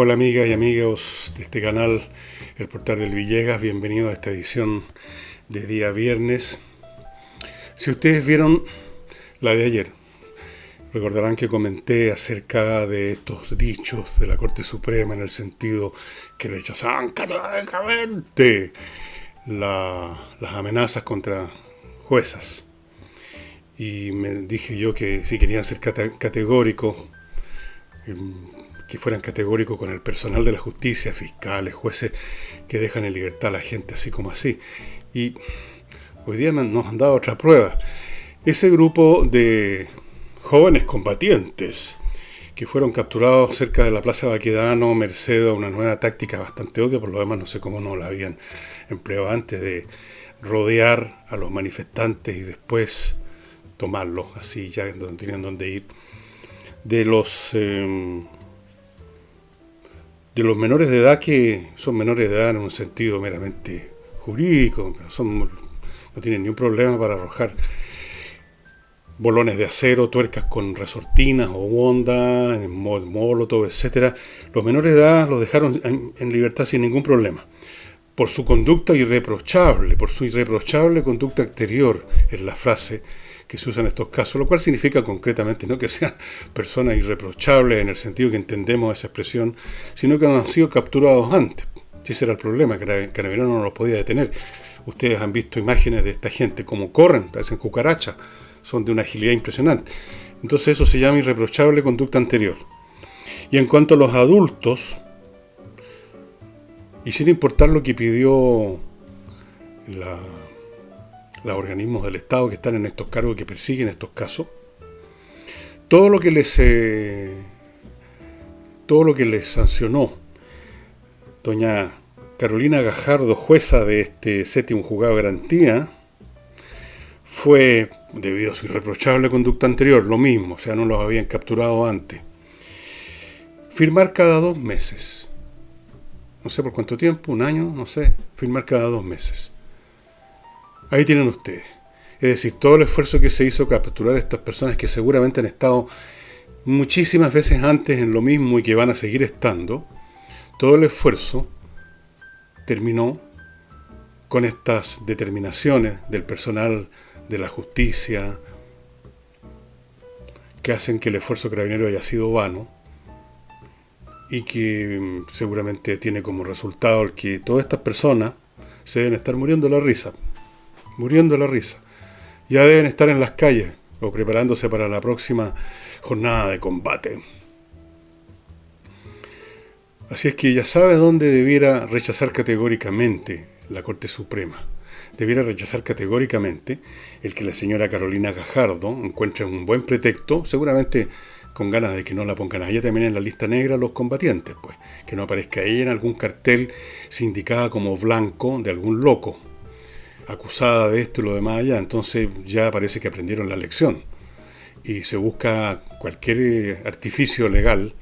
Hola amigas y amigos de este canal, el Portal del Villegas, bienvenidos a esta edición de día viernes. Si ustedes vieron la de ayer, recordarán que comenté acerca de estos dichos de la Corte Suprema en el sentido que rechazaban categóricamente las amenazas contra juezas. Y me dije yo que si querían ser categóricos, que fueran categóricos con el personal de la justicia, fiscales, jueces que dejan en libertad a la gente así como así. Y hoy día nos han dado otra prueba. Ese grupo de jóvenes combatientes que fueron capturados cerca de la Plaza Baquedano, merced a una nueva táctica bastante obvia, por lo demás no sé cómo no la habían empleado antes, de rodear a los manifestantes y después tomarlos, así ya no tenían dónde ir. De los menores de edad, que son menores de edad en un sentido meramente jurídico, pero no tienen ni un problema para arrojar bolones de acero, tuercas con resortinas o bonda, molotov, etcétera. Los menores de edad los dejaron en libertad sin ningún problema. Por su conducta irreprochable, por su irreprochable conducta exterior, es la frase que se usa en estos casos, lo cual significa concretamente no que sean personas irreprochables en el sentido que entendemos esa expresión, sino que han sido capturados antes. Si ese era el problema, que Carabineros no los podía detener. Ustedes han visto imágenes de esta gente, como corren, parecen cucarachas, son de una agilidad impresionante. Entonces eso se llama irreprochable conducta anterior. Y en cuanto a los adultos, y sin importar lo que pidió los organismos del Estado que están en estos cargos, que persiguen estos casos, todo lo que les sancionó doña Carolina Gajardo, jueza de este séptimo juzgado de garantía, fue debido a su irreprochable conducta anterior, lo mismo, o sea, no los habían capturado antes. Firmar cada 2 meses. No sé por cuánto tiempo, un año, no sé, firmar cada 2 meses. Ahí tienen ustedes. Es decir, todo el esfuerzo que se hizo capturar a estas personas que seguramente han estado muchísimas veces antes en lo mismo y que van a seguir estando, todo el esfuerzo terminó con estas determinaciones del personal de la justicia que hacen que el esfuerzo carabinero haya sido vano y que seguramente tiene como resultado el que todas estas personas se deben estar muriendo de la risa. Ya deben estar en las calles o preparándose para la próxima jornada de combate. Así es que ya sabe dónde debiera rechazar categóricamente la Corte Suprema. Debiera rechazar categóricamente el que la señora Carolina Gajardo encuentre un buen pretexto, seguramente con ganas de que no la pongan a ella también en la lista negra los combatientes, pues, que no aparezca ella en algún cartel sindicada como blanco de algún loco, acusada de esto y lo demás allá. Entonces ya parece que aprendieron la lección y se busca cualquier artificio legal,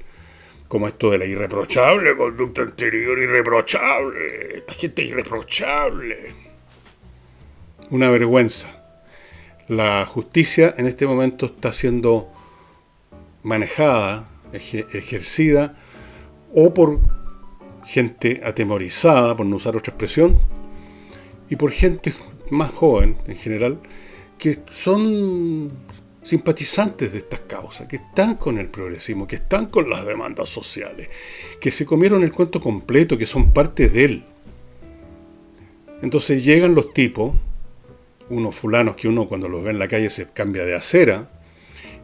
como esto de la irreprochable conducta anterior, irreprochable, esta gente irreprochable. Una vergüenza. La justicia en este momento está siendo manejada, ejercida, o por gente atemorizada, por no usar otra expresión, y por gente más joven en general, que son simpatizantes de estas causas, que están con el progresismo, que están con las demandas sociales, que se comieron el cuento completo, que son parte de él. Entonces llegan los tipos, unos fulanos que uno cuando los ve en la calle se cambia de acera,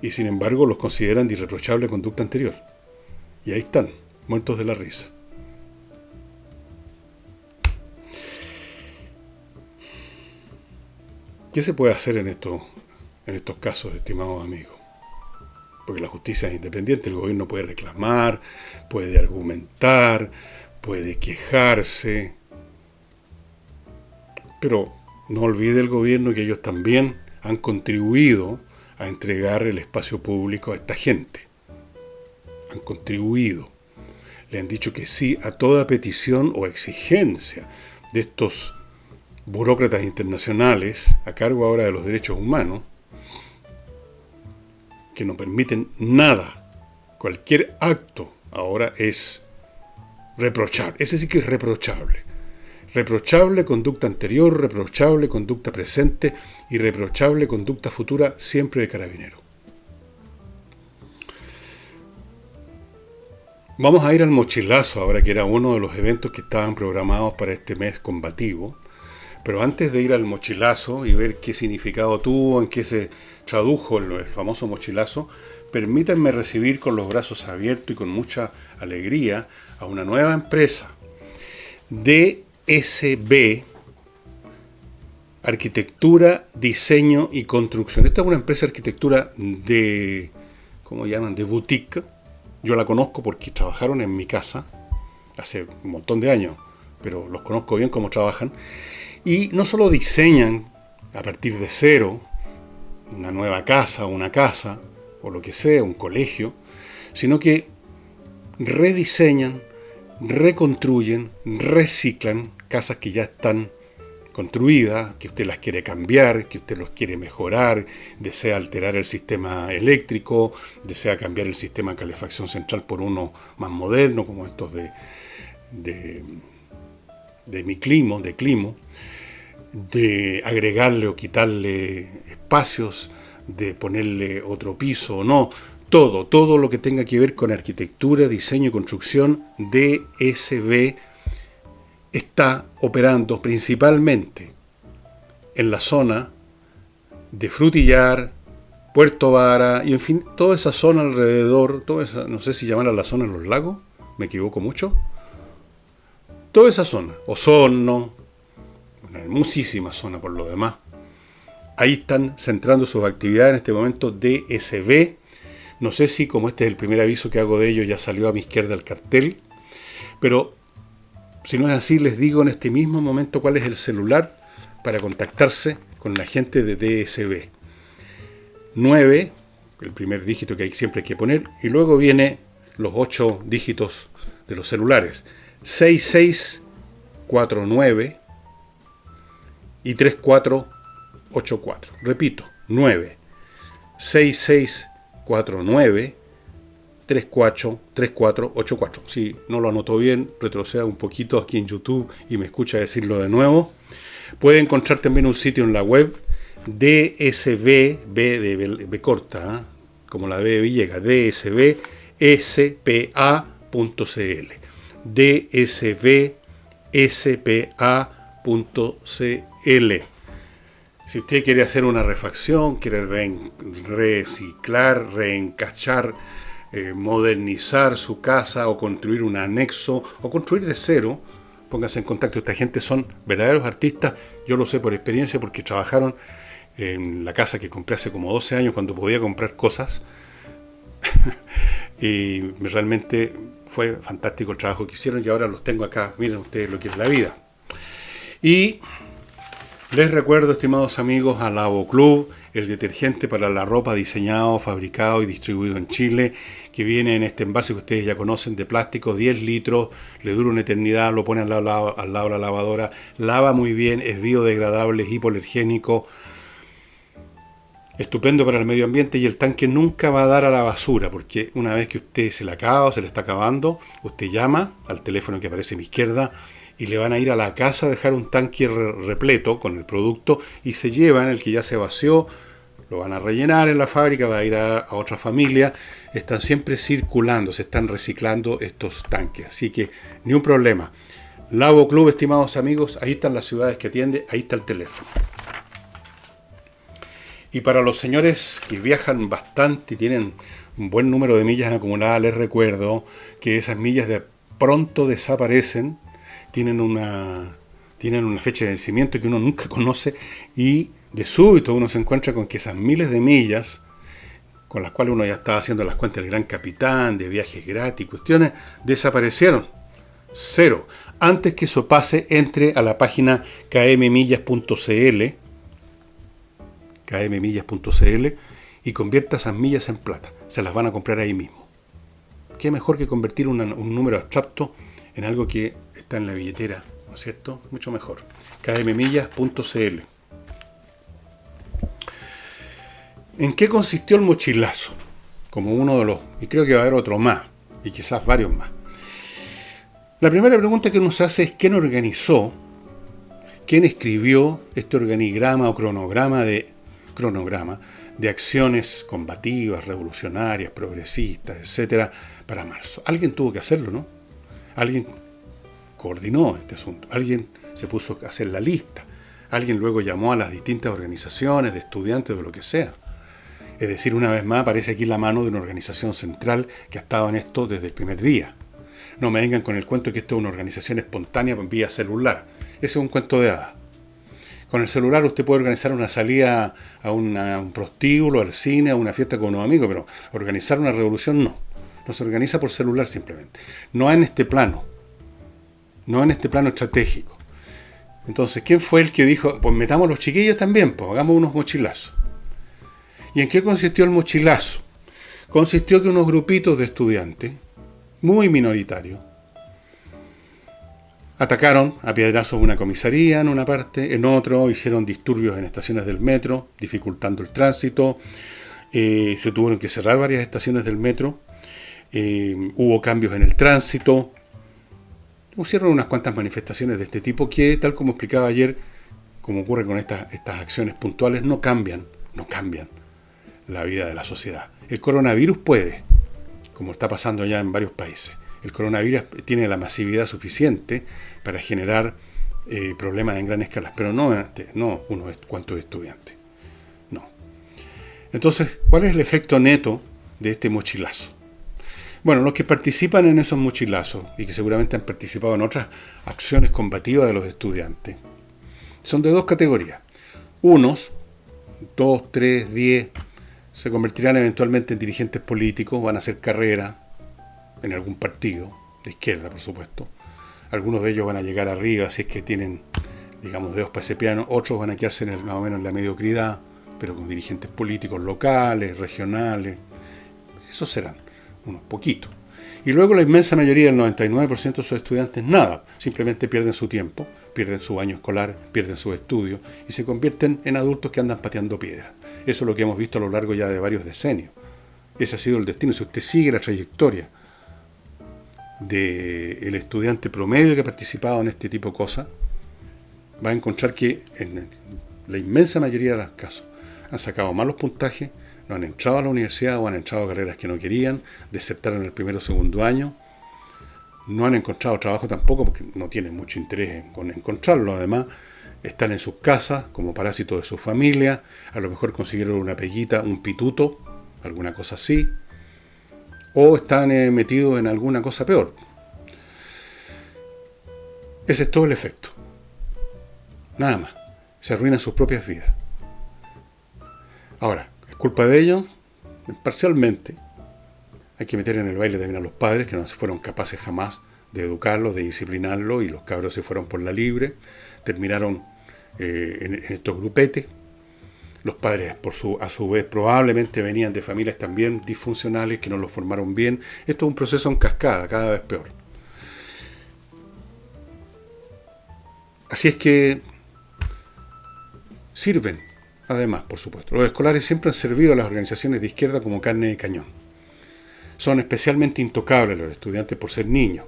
y sin embargo los consideran de irreprochable conducta anterior. Y ahí están, muertos de la risa. ¿Qué se puede hacer en estos casos, estimados amigos? Porque la justicia es independiente, el gobierno puede reclamar, puede argumentar, puede quejarse, pero no olvide el gobierno que ellos también han contribuido a entregar el espacio público a esta gente. Han contribuido. Le han dicho que sí a toda petición o exigencia de estos burócratas internacionales a cargo ahora de los derechos humanos, que no permiten nada. Cualquier acto ahora es reprochable. Ese sí que es reprochable. Reprochable conducta anterior, reprochable conducta presente y reprochable conducta futura, siempre de carabinero. Vamos a ir al mochilazo ahora, que era uno de los eventos que estaban programados para este mes combativo. Pero antes de ir al mochilazo y ver qué significado tuvo, en qué se tradujo el famoso mochilazo, permítanme recibir con los brazos abiertos y con mucha alegría a una nueva empresa, DSB, Arquitectura, Diseño y Construcción. Esta es una empresa de arquitectura de, ¿cómo llaman?, de boutique. Yo la conozco porque trabajaron en mi casa hace un montón de años, pero los conozco bien cómo trabajan. Y no solo diseñan a partir de cero una nueva casa, una casa, o lo que sea, un colegio, sino que rediseñan, reconstruyen, reciclan casas que ya están construidas, que usted las quiere cambiar, que usted los quiere mejorar, desea alterar el sistema eléctrico, desea cambiar el sistema de calefacción central por uno más moderno, como estos de Climo, de agregarle o quitarle espacios, de ponerle otro piso o no, todo lo que tenga que ver con arquitectura, diseño y construcción, DSB está operando principalmente en la zona de Frutillar, Puerto Vara y en fin, toda esa zona alrededor, toda esa, no sé si llamarla la zona de los lagos, me equivoco mucho, toda esa zona, Osorno, una hermosísima zona por lo demás. Ahí están centrando sus actividades en este momento DSB. No sé si, como este es el primer aviso que hago de ello, ya salió a mi izquierda el cartel, pero si no es así, les digo en este mismo momento cuál es el celular para contactarse con la gente de DSB. 9, el primer dígito que siempre hay que poner, y luego viene los 8 dígitos de los celulares. 6649 y 3484. Repito, 9 6649 3484. Si no lo anotó bien, retroceda un poquito aquí en YouTube y me escucha decirlo de nuevo. Puede encontrar también un sitio en la web, DSB, B de B corta, como la B de Villegas, dsbspa.cl. dsbspa.cl. Si usted quiere hacer una refacción, quiere reciclar, reencachar, modernizar su casa o construir un anexo o construir de cero, póngase en contacto. Esta gente son verdaderos artistas, yo lo sé por experiencia porque trabajaron en la casa que compré hace como 12 años cuando podía comprar cosas y realmente fue fantástico el trabajo que hicieron y ahora los tengo acá. Miren ustedes lo que es la vida. Y les recuerdo, estimados amigos, a Lavo Club, el detergente para la ropa diseñado, fabricado y distribuido en Chile, que viene en este envase que ustedes ya conocen de plástico, 10 litros, le dura una eternidad, lo ponen al lado de la lavadora, lava muy bien, es biodegradable, es hipoalergénico, estupendo para el medio ambiente y el tanque nunca va a dar a la basura, porque una vez que usted se le acaba o se le está acabando, usted llama al teléfono que aparece a mi izquierda y le van a ir a la casa a dejar un tanque repleto con el producto y se llevan el que ya se vació, lo van a rellenar en la fábrica, va a ir a otra familia. Están siempre circulando, se están reciclando estos tanques, así que ni un problema. Lavo Club, estimados amigos, ahí están las ciudades que atiende, ahí está el teléfono. Y para los señores que viajan bastante y tienen un buen número de millas acumuladas, les recuerdo que esas millas de pronto desaparecen, tienen una fecha de vencimiento que uno nunca conoce y de súbito uno se encuentra con que esas miles de millas, con las cuales uno ya estaba haciendo las cuentas del Gran Capitán, de viajes gratis, cuestiones, desaparecieron. Cero. Antes que eso pase, entre a la página kmmillas.cl y convierta esas millas en plata. Se las van a comprar ahí mismo. ¿Qué mejor que convertir un número abstracto en algo que está en la billetera, ¿no es cierto? Mucho mejor. kmmillas.cl. ¿En qué consistió el mochilazo? Como uno de los, y creo que va a haber otro más, y quizás varios más. La primera pregunta que uno se hace es quién organizó, quién escribió este organigrama o cronograma de acciones combativas, revolucionarias, progresistas, etcétera, para marzo. Alguien tuvo que hacerlo, ¿no? Alguien coordinó este asunto, alguien se puso a hacer la lista, alguien luego llamó a las distintas organizaciones de estudiantes, de lo que sea. Es decir, una vez más aparece aquí la mano de una organización central que ha estado en esto desde el primer día. No me vengan con el cuento que esto es una organización espontánea vía celular. Ese es un cuento de hadas. Con el celular usted puede organizar una salida a un prostíbulo, al cine, a una fiesta con unos amigos, pero organizar una revolución no. No se organiza por celular simplemente. No en este plano. No en este plano estratégico. Entonces, ¿quién fue el que dijo, pues metamos a los chiquillos también, pues hagamos unos mochilazos? ¿Y en qué consistió el mochilazo? Consistió que unos grupitos de estudiantes, muy minoritarios, atacaron a piedrazos una comisaría en una parte, en otro hicieron disturbios en estaciones del metro, dificultando el tránsito, se tuvieron que cerrar varias estaciones del metro, hubo cambios en el tránsito, hicieron unas cuantas manifestaciones de este tipo que, tal como explicaba ayer, como ocurre con estas acciones puntuales, no cambian la vida de la sociedad. El coronavirus puede, como está pasando ya en varios países. El coronavirus tiene la masividad suficiente para generar problemas en gran escala, pero no unos cuantos estudiantes. No. Entonces, ¿cuál es el efecto neto de este mochilazo? Bueno, los que participan en esos mochilazos y que seguramente han participado en otras acciones combativas de los estudiantes son de dos categorías. Unos, 2, 3, 10, se convertirán eventualmente en dirigentes políticos, van a hacer carrera en algún partido, de izquierda por supuesto. Algunos de ellos van a llegar arriba si es que tienen, digamos, dedos para ese piano. Otros van a quedarse más o menos en la mediocridad, pero con dirigentes políticos locales, regionales. Esos serán unos poquitos. Y luego la inmensa mayoría, el 99% de sus estudiantes, nada. Simplemente pierden su tiempo, pierden su año escolar, pierden sus estudios y se convierten en adultos que andan pateando piedras. Eso es lo que hemos visto a lo largo ya de varios decenios. Ese ha sido el destino. Si usted sigue la trayectoria del estudiante promedio que ha participado en este tipo de cosas, va a encontrar que en la inmensa mayoría de los casos han sacado malos puntajes, no han entrado a la universidad o han entrado a carreras que no querían, desertaron el primero o segundo año, no han encontrado trabajo tampoco porque no tienen mucho interés en encontrarlo. Además, están en sus casas como parásitos de su familia, a lo mejor consiguieron una peguita, un pituto, alguna cosa así, o están metidos en alguna cosa peor. Ese es todo el efecto. Nada más. Se arruinan sus propias vidas. Ahora, ¿es culpa de ellos? Parcialmente. Hay que meter en el baile también a los padres, que no se fueron capaces jamás de educarlos, de disciplinarlos, y los cabros se fueron por la libre, terminaron en estos grupetes. Los padres, a su vez, probablemente venían de familias también disfuncionales que no los formaron bien. Esto es un proceso en cascada, cada vez peor. Así es que sirven, además, por supuesto. Los escolares siempre han servido a las organizaciones de izquierda como carne de cañón. Son especialmente intocables los estudiantes por ser niños.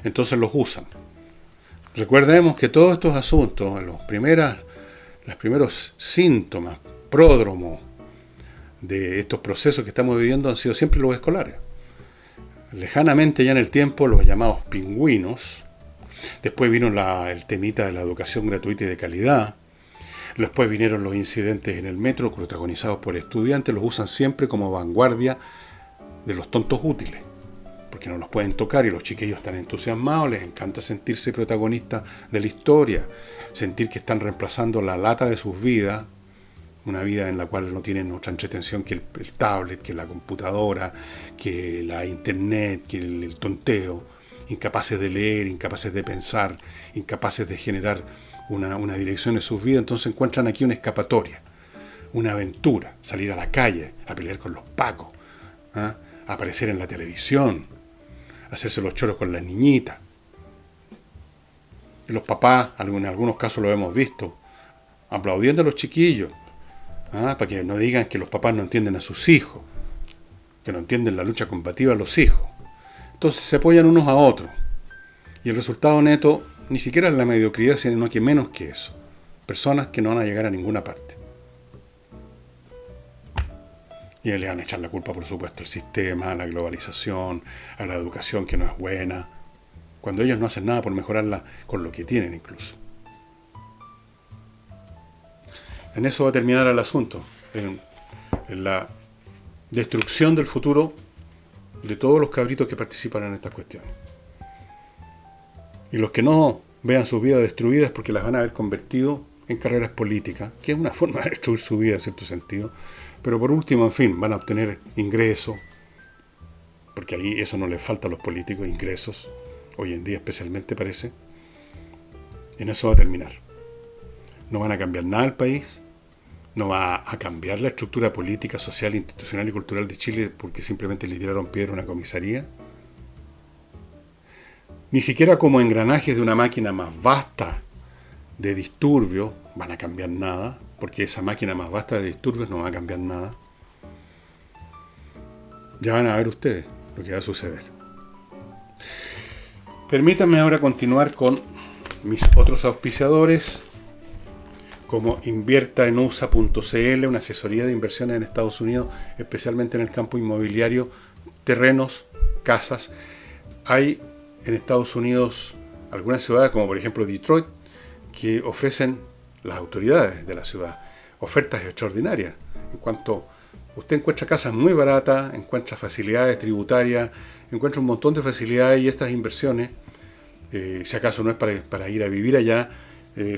Entonces los usan. Recordemos que todos estos asuntos, los primeros síntomas, pródromos de estos procesos que estamos viviendo han sido siempre los escolares. Lejanamente ya en el tiempo, los llamados pingüinos. Después vino el temita de la educación gratuita y de calidad. Después vinieron los incidentes en el metro, protagonizados por estudiantes. Los usan siempre como vanguardia de los tontos útiles, porque no los pueden tocar y los chiquillos están entusiasmados, les encanta sentirse protagonistas de la historia, sentir que están reemplazando la lata de sus vidas, una vida en la cual no tienen otra entretención que el tablet, que la computadora, que la internet, que el tonteo, incapaces de leer, incapaces de pensar, incapaces de generar una dirección en sus vidas. Entonces encuentran aquí una escapatoria, una aventura, salir a la calle, a pelear con los pacos, ¿ah? Aparecer en la televisión, hacerse los choros con las niñitas. Y los papás, en algunos casos lo hemos visto, aplaudiendo a los chiquillos, para que no digan que los papás no entienden a sus hijos, que no entienden la lucha combativa de los hijos. Entonces se apoyan unos a otros. Y el resultado neto ni siquiera es la mediocridad, sino que menos que eso. Personas que no van a llegar a ninguna parte. Y le van a echar la culpa, por supuesto, al sistema, a la globalización, a la educación que no es buena, cuando ellos no hacen nada por mejorarla con lo que tienen incluso. En eso va a terminar el asunto, en la destrucción del futuro de todos los cabritos que participan en estas cuestiones. Y los que no vean sus vidas destruidas porque las van a haber convertido en carreras políticas, que es una forma de destruir su vida en cierto sentido, pero por último, en fin, van a obtener ingresos, porque ahí eso no les falta a los políticos, ingresos, hoy en día especialmente parece, y en eso va a terminar. No van a cambiar nada el país, no va a cambiar la estructura política, social, institucional y cultural de Chile porque simplemente le tiraron piedra a una comisaría. Ni siquiera como engranajes de una máquina más vasta de disturbios van a cambiar nada, porque esa máquina más vasta de disturbios no va a cambiar nada. Ya van a ver ustedes lo que va a suceder. Permítanme ahora continuar con mis otros auspiciadores, como inviertaenusa.cl, una asesoría de inversiones en Estados Unidos, especialmente en el campo inmobiliario, terrenos, casas. Hay en Estados Unidos algunas ciudades, como por ejemplo Detroit, que ofrecen las autoridades de la ciudad ofertas extraordinarias. En cuanto usted encuentra casas muy baratas, encuentra facilidades tributarias, encuentra un montón de facilidades, y estas inversiones, si acaso no es para ir a vivir allá,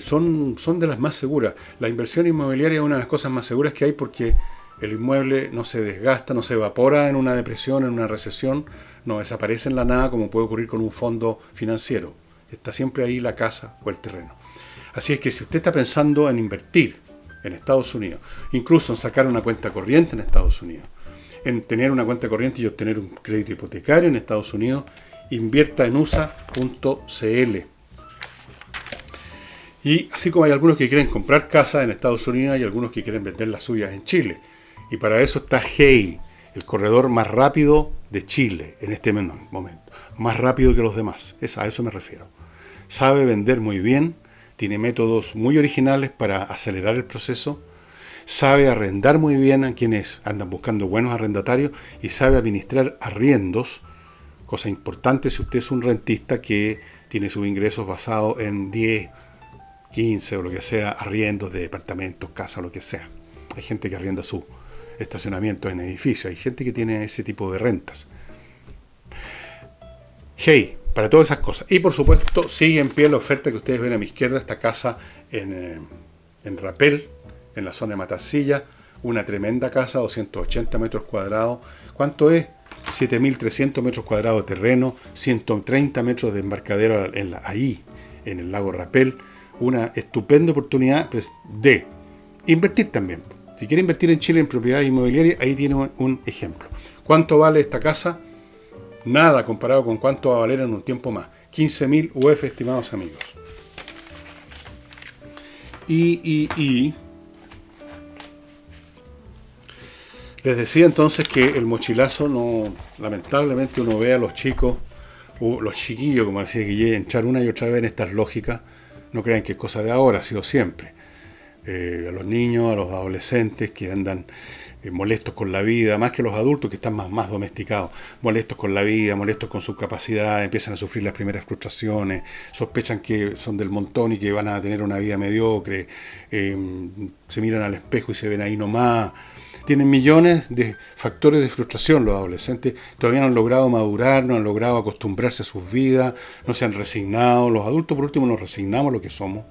son de las más seguras. La inversión inmobiliaria es una de las cosas más seguras que hay porque el inmueble no se desgasta, no se evapora en una depresión, en una recesión, no desaparece en la nada como puede ocurrir con un fondo financiero. Está siempre ahí la casa o el terreno. Así es que si usted está pensando en invertir en Estados Unidos, incluso en sacar una cuenta corriente en Estados Unidos, en tener una cuenta corriente y obtener un crédito hipotecario en Estados Unidos, invierta en USA.cl. Y así como hay algunos que quieren comprar casas en Estados Unidos, hay algunos que quieren vender las suyas en Chile. Y para eso está Hey, el corredor más rápido de Chile en este momento. Más rápido que los demás. A eso me refiero. Sabe vender muy bien, tiene métodos muy originales para acelerar el proceso, sabe arrendar muy bien a quienes andan buscando buenos arrendatarios y sabe administrar arriendos, cosa importante si usted es un rentista que tiene sus ingresos basados en 10, 15 o lo que sea, arriendos de departamentos, casas, lo que sea. Hay gente que arrienda su estacionamiento en edificios, hay gente que tiene ese tipo de rentas. Hey, para todas esas cosas. Y por supuesto, sigue en pie la oferta que ustedes ven a mi izquierda, esta casa en Rapel, en la zona de Matancilla, una tremenda casa, 280 metros cuadrados. ¿Cuánto es? 7.300 metros cuadrados de terreno, 130 metros de embarcadero ahí, en el lago Rapel. Una estupenda oportunidad de invertir también. Si quiere invertir en Chile en propiedades inmobiliarias, ahí tiene un ejemplo. ¿Cuánto vale esta casa? Nada comparado con cuánto va a valer en un tiempo más. 15.000 UF, estimados amigos. Y les decía entonces que el mochilazo no, lamentablemente uno ve a los chicos, o los chiquillos, como decía Guille, entrar una y otra vez en estas lógicas. No crean que es cosa de ahora, ha sido siempre. A los niños, a los adolescentes que andan molestos con la vida, más que los adultos que están más domesticados, molestos con la vida, molestos con su capacidad, empiezan a sufrir las primeras frustraciones, sospechan que son del montón y que van a tener una vida mediocre, se miran al espejo y se ven ahí nomás. Tienen millones de factores de frustración los adolescentes, todavía no han logrado madurar, no han logrado acostumbrarse a sus vidas, no se han resignado. Los adultos por último nos resignamos a lo que somos.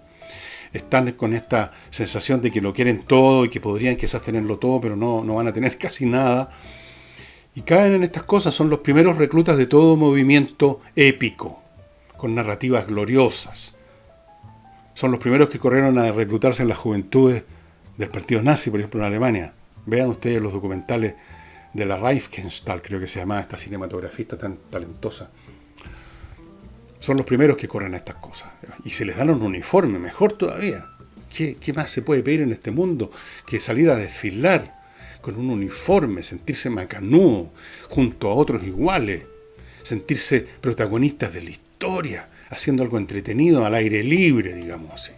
Están con esta sensación de que lo quieren todo y que podrían quizás tenerlo todo, pero no van a tener casi nada. Y caen en estas cosas, son los primeros reclutas de todo movimiento épico, con narrativas gloriosas. Son los primeros que corrieron a reclutarse en las juventudes del partido nazi, por ejemplo en Alemania. Vean ustedes los documentales de la Reifenstahl, creo que se llamaba esta cinematografista tan talentosa. Son los primeros que corren a estas cosas. Y se les dan un uniforme, mejor todavía. ¿Qué más se puede pedir en este mundo que salir a desfilar con un uniforme, sentirse macanudo junto a otros iguales, sentirse protagonistas de la historia, haciendo algo entretenido, al aire libre, digamos así.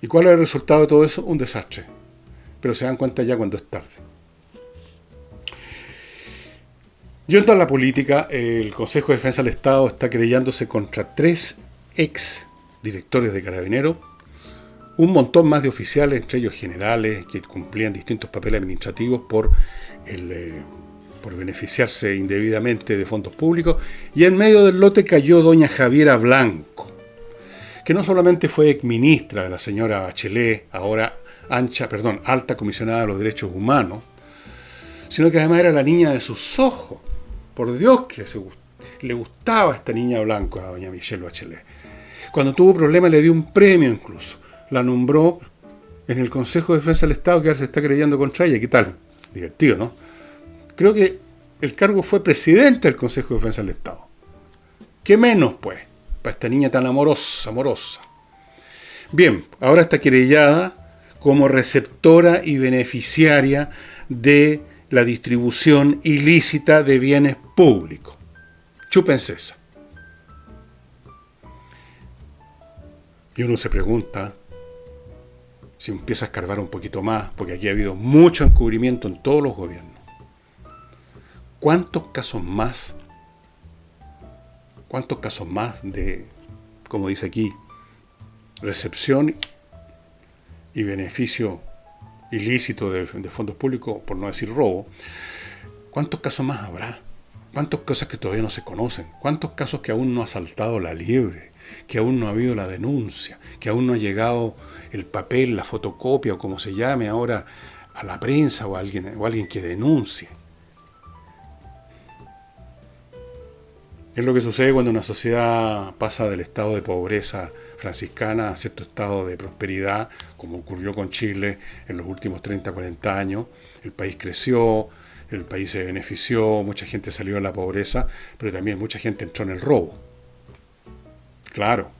¿Y cuál es el resultado de todo eso? Un desastre. Pero se dan cuenta ya cuando es tarde. Yendo a la política, el Consejo de Defensa del Estado está querellándose contra 3 ex directores de Carabineros, un montón más de oficiales, entre ellos generales, que cumplían distintos papeles administrativos por beneficiarse indebidamente de fondos públicos, y en medio del lote cayó doña Javiera Blanco, que no solamente fue exministra de la señora Bachelet, ahora alta comisionada de los derechos humanos, sino que además era la niña de sus ojos. Por Dios que le gustaba esta niña Blanco a doña Michelle Bachelet. Cuando tuvo problemas le dio un premio incluso. La nombró en el Consejo de Defensa del Estado, que ahora se está creyendo contra ella. ¿Qué tal? Divertido, ¿no? Creo que el cargo fue presidente del Consejo de Defensa del Estado. ¿Qué menos, pues? Para esta niña tan amorosa. Bien, ahora está querellada como receptora y beneficiaria de la distribución ilícita de bienes públicos. Chúpense esa. Y uno se pregunta, si empieza a escarbar un poquito más, porque aquí ha habido mucho encubrimiento en todos los gobiernos, ¿cuántos casos más de, como dice aquí, recepción y beneficio ilícito de fondos públicos, por no decir robo? ¿Cuántos casos más habrá? ¿Cuántas cosas que todavía no se conocen? ¿Cuántos casos que aún no ha saltado la liebre? Que aún no ha habido la denuncia, que aún no ha llegado el papel, la fotocopia o como se llame ahora a la prensa o alguien que denuncie. Es lo que sucede cuando una sociedad pasa del estado de pobreza franciscana a cierto estado de prosperidad, como ocurrió con Chile en los últimos 30, 40 años. El país creció, el país se benefició, mucha gente salió de la pobreza, pero también mucha gente entró en el robo. Claro,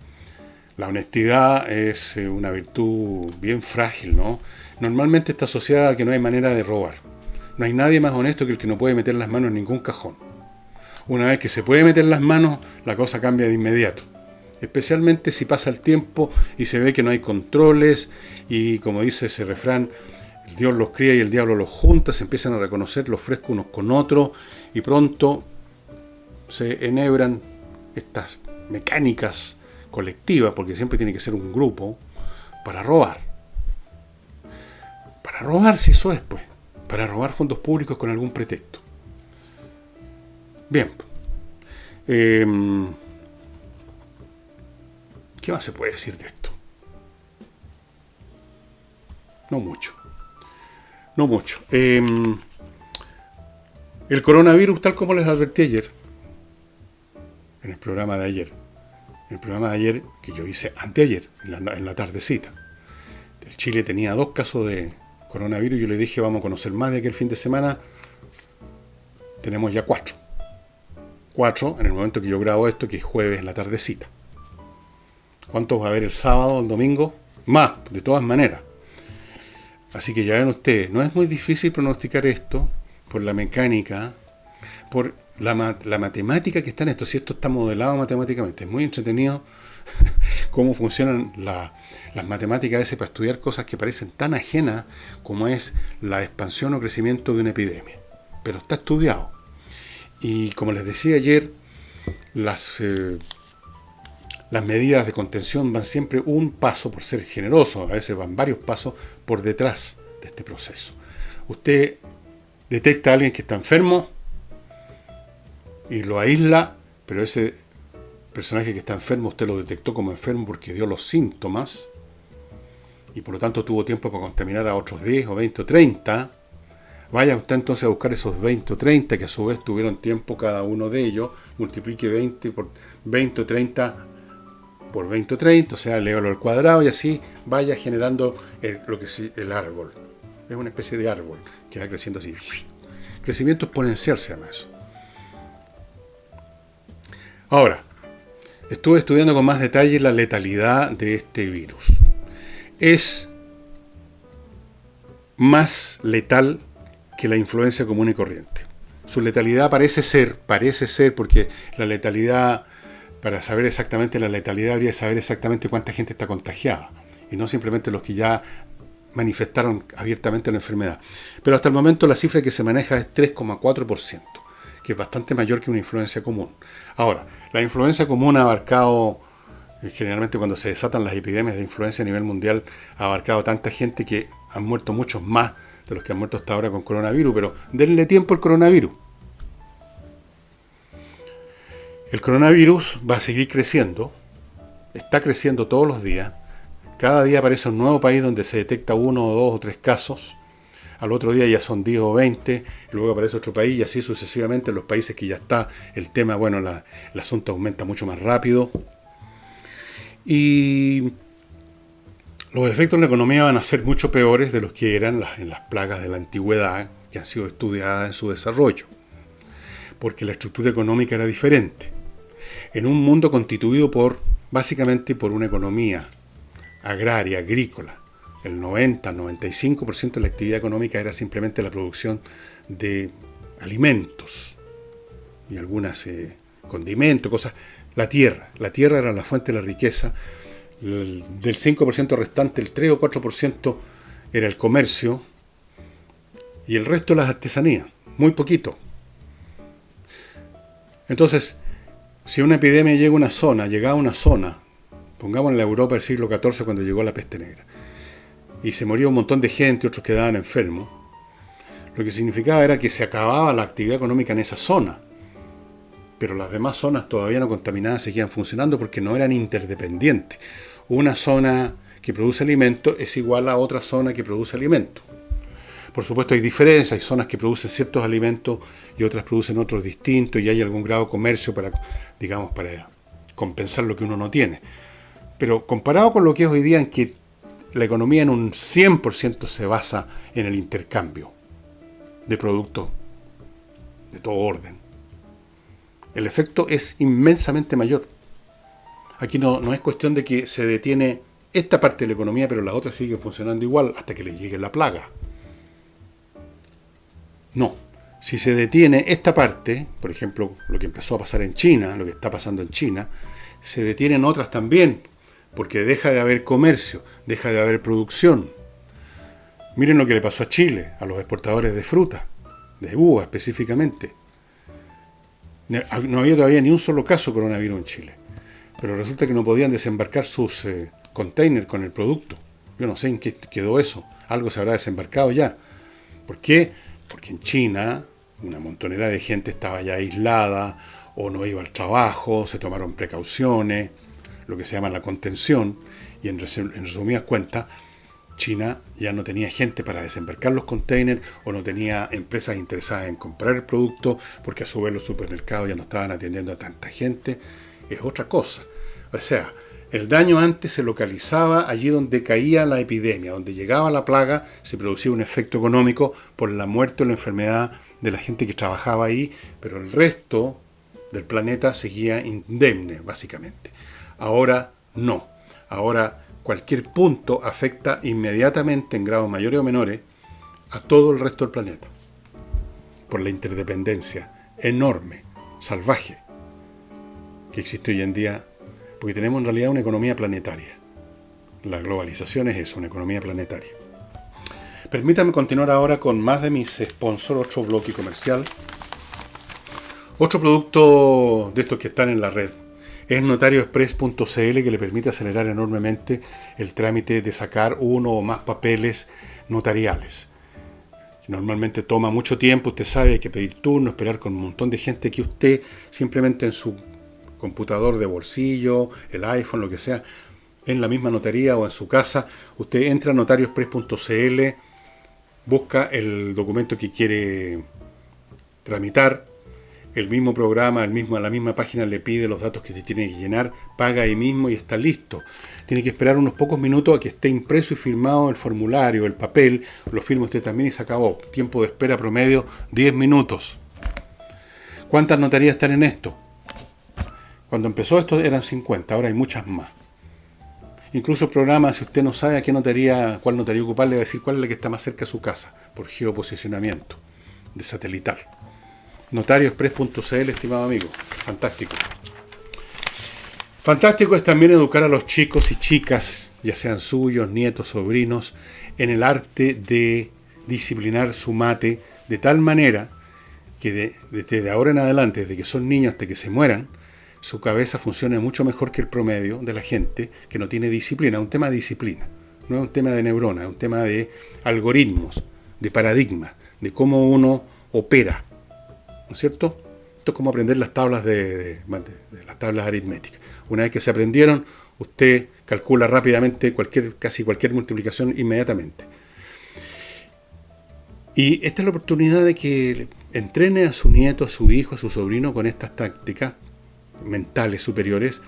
la honestidad es una virtud bien frágil, ¿no? Normalmente esta sociedad que no hay manera de robar. No hay nadie más honesto que el que no puede meter las manos en ningún cajón. Una vez que se puede meter las manos, la cosa cambia de inmediato. Especialmente si pasa el tiempo y se ve que no hay controles y, como dice ese refrán, el Dios los cría y el diablo los junta, se empiezan a reconocer los frescos unos con otros y pronto se enhebran estas mecánicas colectivas, porque siempre tiene que ser un grupo, para robar. Para robar, si eso es, pues. Para robar fondos públicos con algún pretexto. Bien. ¿Qué más se puede decir de esto? No mucho. El coronavirus, tal como les advertí ayer, en el programa de ayer, que yo hice anteayer, en la tardecita. El Chile tenía 2 casos de coronavirus, yo le dije vamos a conocer más de aquel fin de semana. Tenemos ya 4 en el momento que yo grabo esto, que es jueves en la tardecita. ¿Cuántos va a haber el sábado o el domingo? Más, de todas maneras. Así que ya ven ustedes, no es muy difícil pronosticar esto por la mecánica, por la matemática que está en esto. Si esto está modelado matemáticamente, es muy entretenido cómo funcionan las matemáticas a veces para estudiar cosas que parecen tan ajenas como es la expansión o crecimiento de una epidemia. Pero está estudiado. Y como les decía ayer, las medidas de contención van siempre un paso, por ser generosos, a veces van varios pasos por detrás de este proceso. Usted detecta a alguien que está enfermo y lo aísla, pero ese personaje que está enfermo usted lo detectó como enfermo porque dio los síntomas y por lo tanto tuvo tiempo para contaminar a otros 10 o 20 o 30. Vaya usted entonces a buscar esos 20 o 30 que a su vez tuvieron tiempo cada uno de ellos, multiplique 20 por 20 o 30 por 20 o 30, o sea, léalo al cuadrado y así vaya generando el árbol. Es una especie de árbol que va creciendo así. Crecimiento exponencial se llama eso. Ahora, estuve estudiando con más detalle la letalidad de este virus. Es más letal que la influenza común y corriente. Su letalidad parece ser, porque la letalidad para saber exactamente la letalidad habría que saber exactamente cuánta gente está contagiada y no simplemente los que ya manifestaron abiertamente la enfermedad. Pero hasta el momento la cifra que se maneja es 3,4%, que es bastante mayor que una influencia común. Ahora, la influencia común ha abarcado, generalmente cuando se desatan las epidemias de influenza a nivel mundial, ha abarcado tanta gente que han muerto muchos más de los que han muerto hasta ahora con coronavirus, pero denle tiempo al coronavirus. El coronavirus va a seguir creciendo, está creciendo todos los días. Cada día aparece un nuevo país donde se detecta 1 o 2 o 3 casos. Al otro día ya son 10 o 20, y luego aparece otro país y así sucesivamente en los países que ya está el tema, bueno, el asunto aumenta mucho más rápido. Y los efectos en la economía van a ser mucho peores de los que eran en las plagas de la antigüedad que han sido estudiadas en su desarrollo, porque la estructura económica era diferente. En un mundo constituido básicamente por una economía agraria, agrícola, el 90-95% de la actividad económica era simplemente la producción de alimentos y algunas condimentos, cosas. La tierra era la fuente de la riqueza. Del 5% restante, el 3 o 4% era el comercio y el resto las artesanías, muy poquito. Entonces, si una epidemia llegaba a una zona, pongamos en la Europa del siglo XIV cuando llegó la peste negra, y se moría un montón de gente, otros quedaban enfermos, lo que significaba era que se acababa la actividad económica en esa zona, pero las demás zonas todavía no contaminadas seguían funcionando porque no eran interdependientes. Una zona que produce alimentos es igual a otra zona que produce alimentos. Por supuesto hay diferencias, hay zonas que producen ciertos alimentos y otras producen otros distintos y hay algún grado de comercio para compensar lo que uno no tiene. Pero comparado con lo que es hoy día en que la economía en un 100% se basa en el intercambio de productos de todo orden, el efecto es inmensamente mayor. Aquí no es cuestión de que se detiene esta parte de la economía, pero las otras siguen funcionando igual hasta que les llegue la plaga. No. Si se detiene esta parte, por ejemplo, lo que empezó a pasar en China, lo que está pasando en China, se detienen otras también, porque deja de haber comercio, deja de haber producción. Miren lo que le pasó a Chile, a los exportadores de fruta, de uva específicamente. No había todavía ni un solo caso de coronavirus en Chile, pero resulta que no podían desembarcar sus containers con el producto. Yo no sé en qué quedó eso, algo se habrá desembarcado ya. ¿Por qué? Porque en China una montonera de gente estaba ya aislada o no iba al trabajo, se tomaron precauciones, lo que se llama la contención, y en resumidas cuentas, China ya no tenía gente para desembarcar los containers o no tenía empresas interesadas en comprar el producto porque a su vez los supermercados ya no estaban atendiendo a tanta gente. Es otra cosa. O sea, el daño antes se localizaba allí donde caía la epidemia, donde llegaba la plaga, se producía un efecto económico por la muerte o la enfermedad de la gente que trabajaba ahí, pero el resto del planeta seguía indemne, básicamente. Ahora no. Ahora cualquier punto afecta inmediatamente, en grados mayores o menores, a todo el resto del planeta. Por la interdependencia enorme, salvaje, que existe hoy en día, porque tenemos en realidad una economía planetaria. La globalización es eso, una economía planetaria. Permítanme continuar ahora con más de mis sponsors, otro bloque comercial. Otro producto de estos que están en la red es notarioexpress.cl, que le permite acelerar enormemente el trámite de sacar uno o más papeles notariales. Normalmente toma mucho tiempo, usted sabe, hay que pedir turno, esperar con un montón de gente que usted simplemente en su computador de bolsillo, el iPhone, lo que sea, en la misma notaría o en su casa, usted entra a notarioexpress.cl, busca el documento que quiere tramitar, el mismo programa, la misma página le pide los datos que se tiene que llenar, paga ahí mismo y está listo. Tiene que esperar unos pocos minutos a que esté impreso y firmado el formulario, el papel, lo firma usted también y se acabó. Tiempo de espera promedio 10 minutos. ¿Cuántas notarías están en esto? Cuando empezó esto eran 50, ahora hay muchas más. Incluso el programa, si usted no sabe a cuál notaría ocupar, le va a decir cuál es la que está más cerca de su casa, por geoposicionamiento de satelital. Notarioexpress.cl, estimado amigo. Fantástico. Fantástico es también educar a los chicos y chicas, ya sean suyos, nietos, sobrinos, en el arte de disciplinar su mate de tal manera que desde ahora en adelante, desde que son niños hasta que se mueran, su cabeza funcione mucho mejor que el promedio de la gente que no tiene disciplina. Es un tema de disciplina, no es un tema de neuronas, es un tema de algoritmos, de paradigmas, de cómo uno opera, ¿no es cierto? Esto es como aprender las tablas de las tablas aritméticas. Una vez que se aprendieron, usted calcula rápidamente casi cualquier multiplicación inmediatamente. Y esta es la oportunidad de que entrene a su nieto, a su hijo, a su sobrino con estas tácticas mentales superiores,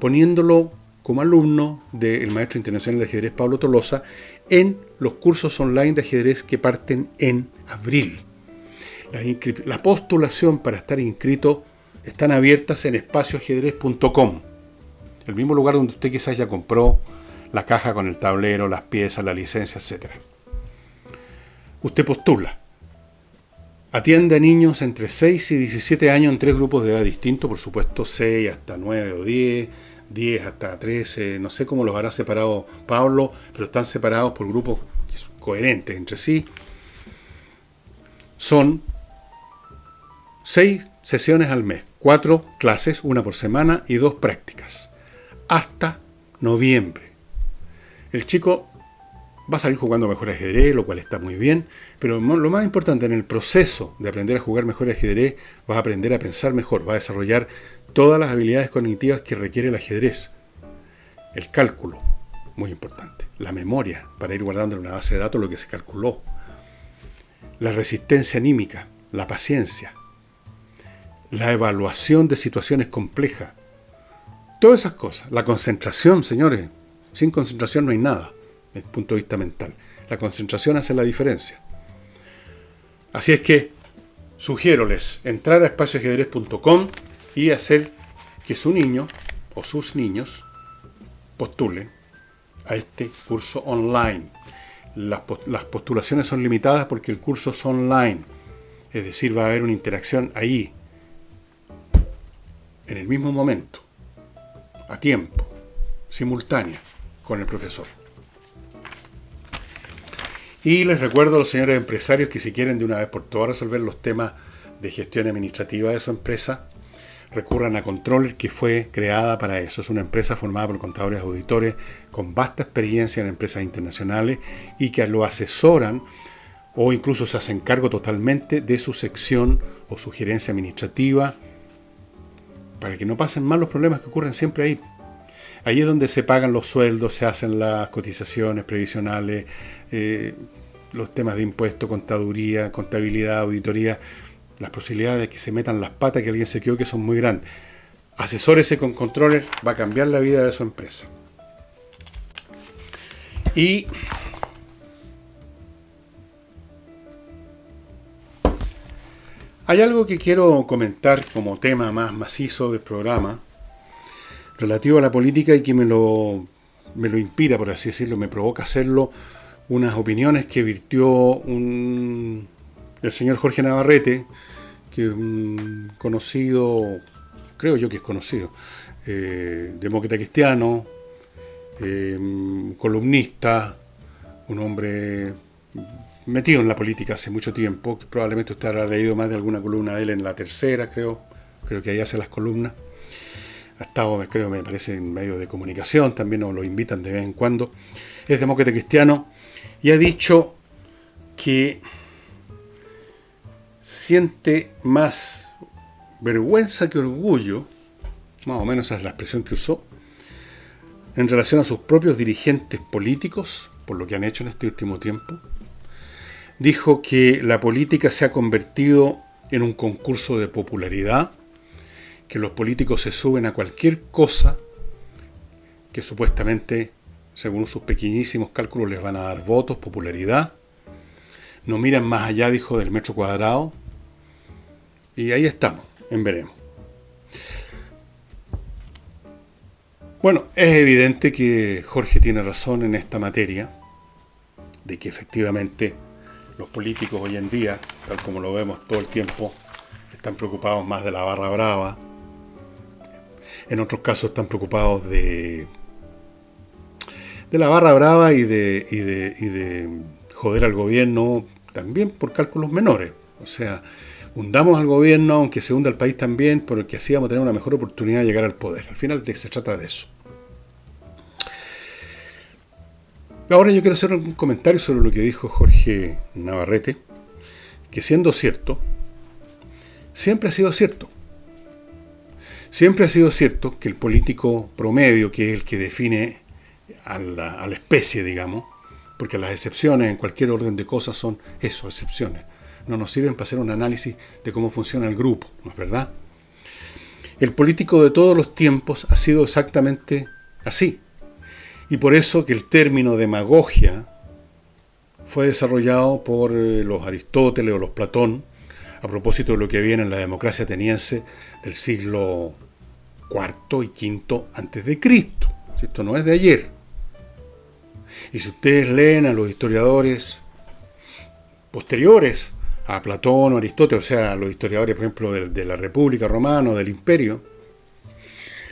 poniéndolo como alumno del maestro internacional de ajedrez Pablo Tolosa en los cursos online de ajedrez que parten en abril. La postulación para estar inscrito están abiertas en espacioajedrez.com, el mismo lugar donde usted quizás ya compró la caja con el tablero, las piezas, la licencia, etc. Usted postula. Atiende a niños entre 6 y 17 años en 3 grupos de edad distintos, por supuesto 6 hasta 9 o 10, 10 hasta 13, no sé cómo los hará separados Pablo, pero están separados por grupos coherentes entre sí. Son 6 sesiones al mes, 4 clases, una por semana y 2 prácticas, hasta noviembre. El chico va a salir jugando mejor ajedrez, lo cual está muy bien, pero lo más importante, en el proceso de aprender a jugar mejor ajedrez, vas a aprender a pensar mejor, vas a desarrollar todas las habilidades cognitivas que requiere el ajedrez. El cálculo, muy importante. La memoria, para ir guardando en una base de datos lo que se calculó. La resistencia anímica, la paciencia, la evaluación de situaciones complejas. Todas esas cosas. La concentración, señores. Sin concentración no hay nada, desde el punto de vista mental. La concentración hace la diferencia. Así es que sugiéroles entrar a espacioajedrez.com y hacer que su niño o sus niños postulen a este curso online. Las postulaciones son limitadas porque el curso es online. Es decir, va a haber una interacción ahí, en el mismo momento, a tiempo, simultánea, con el profesor. Y les recuerdo a los señores empresarios que si quieren de una vez por todas resolver los temas de gestión administrativa de su empresa, recurran a Controller, que fue creada para eso. Es una empresa formada por contadores auditores con vasta experiencia en empresas internacionales y que lo asesoran o incluso se hacen cargo totalmente de su sección o su gerencia administrativa para que no pasen mal los problemas que ocurren siempre ahí. Ahí es donde se pagan los sueldos, se hacen las cotizaciones previsionales, los temas de impuestos, contaduría, contabilidad, auditoría. Las posibilidades de que se metan las patas, que alguien se equivoque, son muy grandes. Asesórese con Controller, va a cambiar la vida de su empresa. Y hay algo que quiero comentar como tema más macizo del programa, relativo a la política y que me lo inspira, por así decirlo, me provoca hacerlo, unas opiniones que virtió el señor Jorge Navarrete, que es un conocido, creo yo que es conocido, demócrata cristiano, columnista, un hombre metido en la política hace mucho tiempo, que probablemente usted habrá leído más de alguna columna de él en La Tercera, creo que ahí hace las columnas. Ha estado, creo, me parece, en medios de comunicación, también nos lo invitan de vez en cuando. Es demócrata cristiano y ha dicho que siente más vergüenza que orgullo, más o menos esa es la expresión que usó, en relación a sus propios dirigentes políticos, por lo que han hecho en este último tiempo. Dijo que la política se ha convertido en un concurso de popularidad, que los políticos se suben a cualquier cosa que supuestamente, según sus pequeñísimos cálculos, les van a dar votos, popularidad. No miran más allá, dijo, del metro cuadrado. Y ahí estamos, en veremos. Bueno, es evidente que Jorge tiene razón en esta materia, de que efectivamente los políticos hoy en día, tal como lo vemos todo el tiempo, están preocupados más de la barra brava. En otros casos están preocupados de la barra brava y de joder al gobierno también por cálculos menores. O sea, hundamos al gobierno, aunque se hunda el país también, porque así vamos a tener una mejor oportunidad de llegar al poder. Al final se trata de eso. Ahora yo quiero hacer un comentario sobre lo que dijo Jorge Navarrete, que siendo cierto, siempre ha sido cierto. Siempre ha sido cierto que el político promedio, que es el que define a la especie, digamos, porque las excepciones en cualquier orden de cosas son eso, excepciones. No nos sirven para hacer un análisis de cómo funciona el grupo, ¿no es verdad? El político de todos los tiempos ha sido exactamente así. Y por eso que el término demagogia fue desarrollado por los Aristóteles o los Platón, a propósito de lo que viene en la democracia ateniense del siglo IV y V antes de Cristo. Esto no es de ayer. Y si ustedes leen a los historiadores posteriores a Platón o Aristóteles, o sea, a los historiadores, por ejemplo, de la República Romana o del Imperio,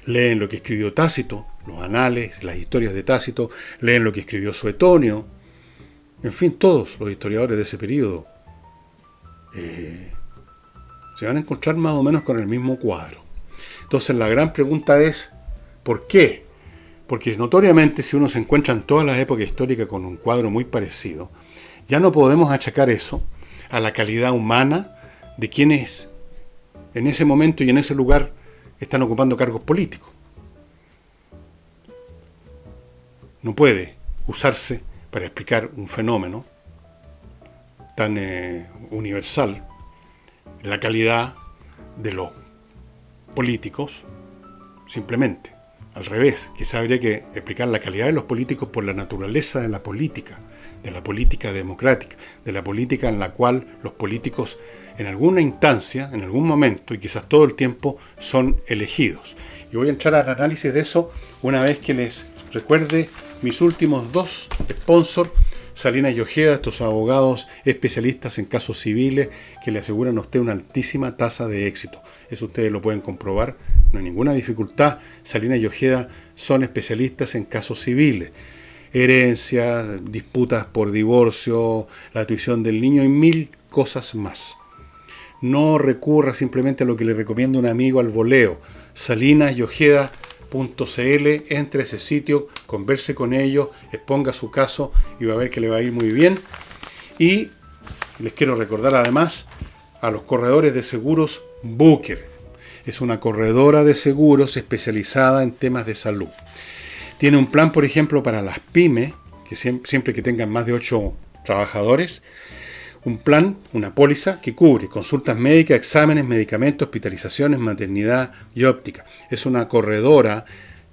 leen lo que escribió Tácito, los anales, las historias de Tácito, leen lo que escribió Suetonio, en fin, todos los historiadores de ese periodo se van a encontrar más o menos con el mismo cuadro. Entonces la gran pregunta es, ¿por qué? Porque notoriamente si uno se encuentra en todas las épocas históricas con un cuadro muy parecido, ya no podemos achacar eso a la calidad humana de quienes en ese momento y en ese lugar están ocupando cargos políticos. No puede usarse para explicar un fenómeno tan universal la calidad de los políticos simplemente. Al revés, quizá habría que explicar la calidad de los políticos por la naturaleza de la política democrática, de la política en la cual los políticos en alguna instancia, en algún momento y quizás todo el tiempo son elegidos. Y voy a entrar al análisis de eso una vez que les recuerde mis últimos dos sponsors, Salinas y Ojeda, estos abogados especialistas en casos civiles que le aseguran a usted una altísima tasa de éxito. Eso ustedes lo pueden comprobar, no hay ninguna dificultad. Salinas y Ojeda son especialistas en casos civiles. Herencias, disputas por divorcio, la tuición del niño y mil cosas más. No recurra simplemente a lo que le recomienda un amigo al voleo. salinasyojeda.cl, entre a ese sitio, converse con ellos, exponga su caso y va a ver que le va a ir muy bien. Y les quiero recordar además a los corredores de seguros Booker. Es una corredora de seguros especializada en temas de salud. Tiene un plan, por ejemplo, para las pymes, que siempre que tengan más de 8 trabajadores, un plan, una póliza que cubre consultas médicas, exámenes, medicamentos, hospitalizaciones, maternidad y óptica. Es una corredora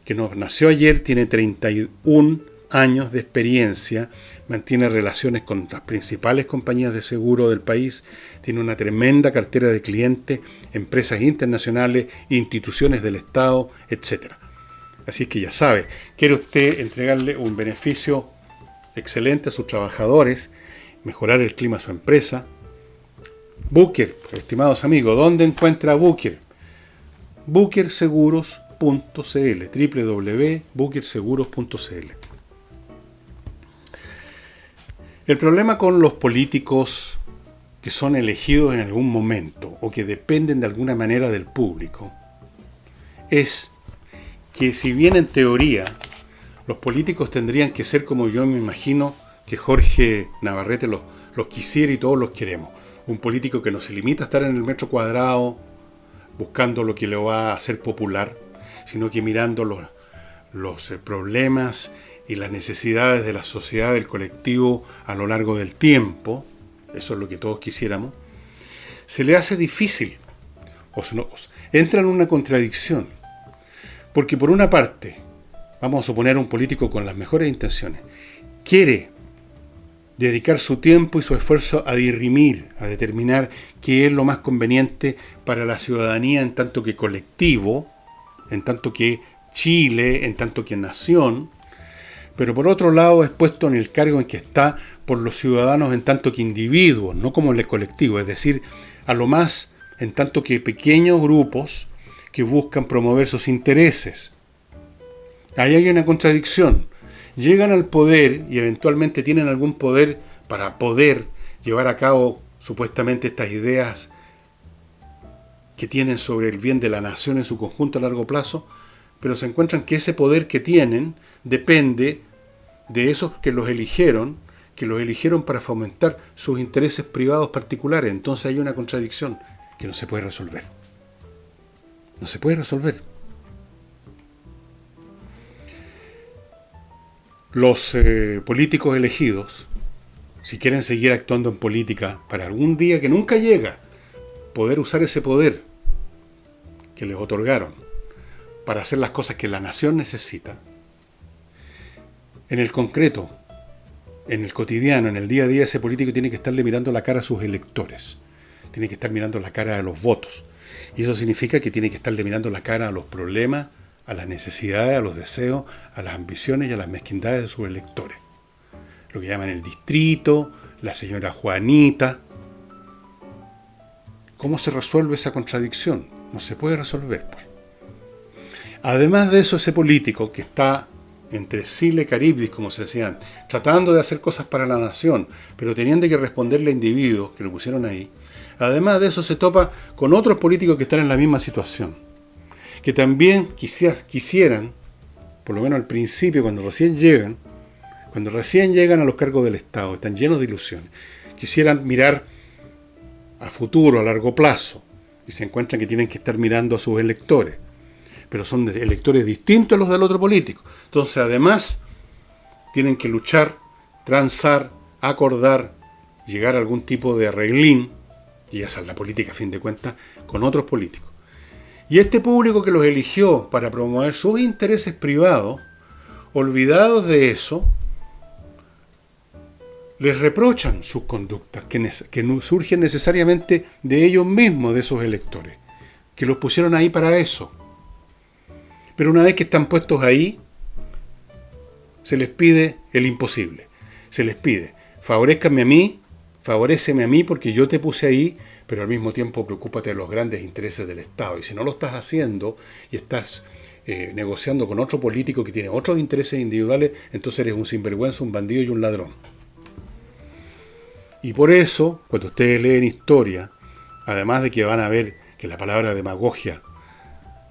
que nos nació ayer, tiene 31 años de experiencia, mantiene relaciones con las principales compañías de seguro del país, tiene una tremenda cartera de clientes, empresas internacionales, instituciones del Estado, etc. Así es que ya sabe, quiere usted entregarle un beneficio excelente a sus trabajadores, mejorar el clima a su empresa. Booker, estimados amigos, ¿dónde encuentra Booker? Bookerseguros.cl, www.bookerseguros.cl. El problema con los políticos que son elegidos en algún momento o que dependen de alguna manera del público es que, si bien en teoría los políticos tendrían que ser como yo me imagino que Jorge Navarrete los quisiera y todos los queremos, un político que no se limita a estar en el metro cuadrado buscando lo que le va a hacer popular, sino que mirando los problemas y las necesidades de la sociedad, del colectivo a lo largo del tiempo. Eso es lo que todos quisiéramos. Se le hace difícil, entra en una contradicción, porque por una parte, vamos a suponer un político con las mejores intenciones, quiere dedicar su tiempo y su esfuerzo a dirimir, a determinar qué es lo más conveniente para la ciudadanía en tanto que colectivo, en tanto que Chile, en tanto que nación, pero por otro lado es puesto en el cargo en que está por los ciudadanos en tanto que individuos, no como el colectivo, es decir, a lo más en tanto que pequeños grupos que buscan promover sus intereses. Ahí hay una contradicción. Llegan al poder y eventualmente tienen algún poder para poder llevar a cabo supuestamente estas ideas que tienen sobre el bien de la nación en su conjunto a largo plazo, pero se encuentran que ese poder que tienen depende de esos que los eligieron para fomentar sus intereses privados particulares. Entonces hay una contradicción que no se puede resolver. No se puede resolver. Los políticos elegidos, si quieren seguir actuando en política para algún día que nunca llega, poder usar ese poder que les otorgaron para hacer las cosas que la nación necesita, en el concreto, en el cotidiano, en el día a día, ese político tiene que estarle mirando la cara a sus electores, tiene que estar mirando la cara a los votos, y eso significa que tiene que estarle mirando la cara a los problemas, a las necesidades, a los deseos, a las ambiciones y a las mezquindades de sus electores. Lo que llaman el distrito, la señora Juanita. ¿Cómo se resuelve esa contradicción? No se puede resolver, pues. Además de eso, ese político que está entre Sile Caribdis, como se decía antes, tratando de hacer cosas para la nación, pero teniendo que responderle a individuos que lo pusieron ahí, además de eso se topa con otros políticos que están en la misma situación, que también quisieran, por lo menos al principio, cuando recién llegan a los cargos del Estado, están llenos de ilusiones, quisieran mirar a futuro, a largo plazo, y se encuentran que tienen que estar mirando a sus electores, pero son electores distintos a los del otro político. Entonces, además, tienen que luchar, transar, acordar, llegar a algún tipo de arreglín, y esa es la política a fin de cuentas, con otros políticos. Y este público que los eligió para promover sus intereses privados, olvidados de eso, les reprochan sus conductas, que surgen necesariamente de ellos mismos, de esos electores, que los pusieron ahí para eso. Pero una vez que están puestos ahí, se les pide el imposible. Se les pide, favorézcame a mí, favoréceme a mí porque yo te puse ahí, pero al mismo tiempo preocúpate de los grandes intereses del Estado. Y si no lo estás haciendo y estás negociando con otro político que tiene otros intereses individuales, entonces eres un sinvergüenza, un bandido y un ladrón. Y por eso, cuando ustedes leen historia, además de que van a ver que la palabra demagogia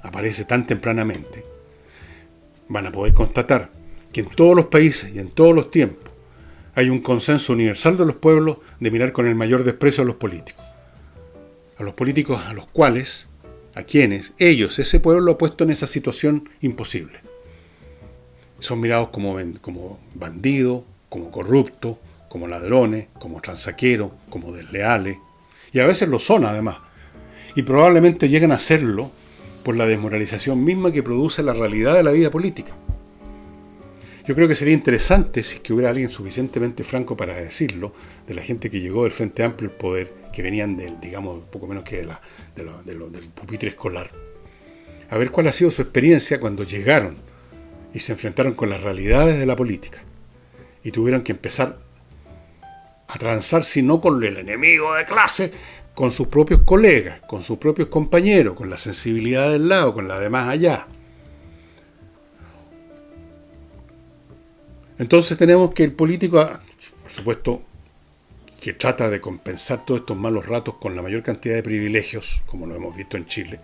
aparece tan tempranamente, van a poder constatar que en todos los países y en todos los tiempos hay un consenso universal de los pueblos de mirar con el mayor desprecio a los políticos a los cuales, a quienes ellos, ese pueblo ha puesto en esa situación imposible. Son mirados como bandidos, como corruptos, como ladrones, como transaqueros, como desleales, y a veces lo son además, y probablemente llegan a serlo por la desmoralización misma que produce la realidad de la vida política. Yo creo que sería interesante, si es que hubiera alguien suficientemente franco para decirlo, de la gente que llegó del Frente Amplio al poder, que venían del, digamos, poco menos que del pupitre escolar, a ver cuál ha sido su experiencia cuando llegaron y se enfrentaron con las realidades de la política y tuvieron que empezar a transar, si no con el enemigo de clase, con sus propios colegas, con sus propios compañeros, con la sensibilidad del lado, con la de más allá. Entonces tenemos que el político, por supuesto, que trata de compensar todos estos malos ratos con la mayor cantidad de privilegios, como lo hemos visto en Chile,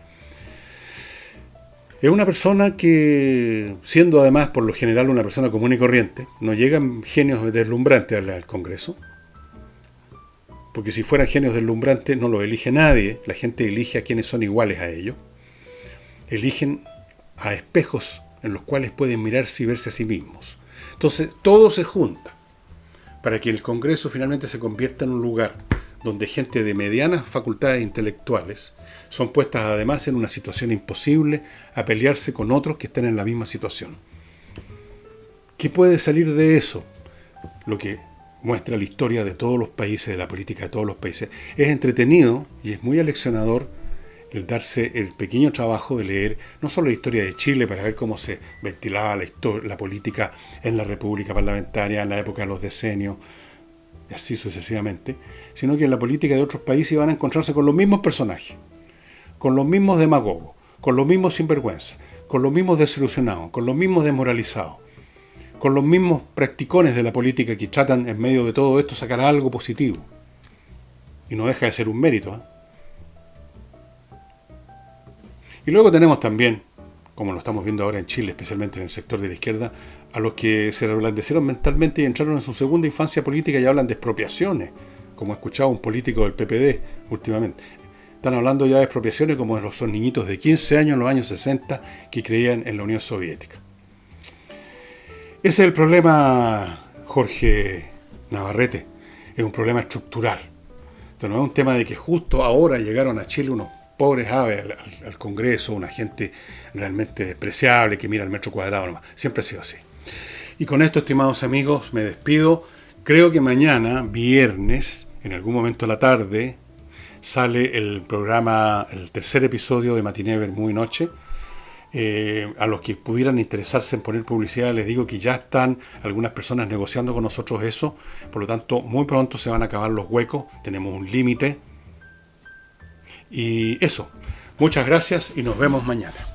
es una persona que, siendo además por lo general una persona común y corriente, no llegan genios deslumbrantes al Congreso, porque si fueran genios deslumbrantes no los elige nadie, la gente elige a quienes son iguales a ellos, eligen a espejos en los cuales pueden mirarse y verse a sí mismos. Entonces todo se junta para que el Congreso finalmente se convierta en un lugar donde gente de medianas facultades intelectuales son puestas además en una situación imposible a pelearse con otros que están en la misma situación. ¿Qué puede salir de eso? Lo que muestra la historia de todos los países, de la política de todos los países. Es entretenido y es muy aleccionador el darse el pequeño trabajo de leer no solo la historia de Chile para ver cómo se ventilaba la política en la República Parlamentaria, en la época de los decenios, y así sucesivamente, sino que en la política de otros países van a encontrarse con los mismos personajes, con los mismos demagogos, con los mismos sinvergüenzas, con los mismos desilusionados, con los mismos desmoralizados, con los mismos practicones de la política que tratan en medio de todo esto sacar algo positivo. Y no deja de ser un mérito, ¿eh? Y luego tenemos también, como lo estamos viendo ahora en Chile, especialmente en el sector de la izquierda, a los que se reblandecieron mentalmente y entraron en su segunda infancia política y hablan de expropiaciones, como he escuchado un político del PPD últimamente. Están hablando ya de expropiaciones como de los niñitos de 15 años en los años 60 que creían en la Unión Soviética. Ese es el problema, Jorge Navarrete, es un problema estructural. Entonces no es un tema de que justo ahora llegaron a Chile unos pobres aves al Congreso, una gente realmente despreciable que mira el metro cuadrado nomás. Siempre ha sido así. Y con esto, estimados amigos, me despido. Creo que mañana, viernes, en algún momento de la tarde, sale el programa, el tercer episodio de Matiné Muy Noche. A los que pudieran interesarse en poner publicidad, les digo que ya están algunas personas negociando con nosotros eso. Por lo tanto, muy pronto se van a acabar los huecos. Tenemos un límite. Y eso. Muchas gracias y nos vemos mañana.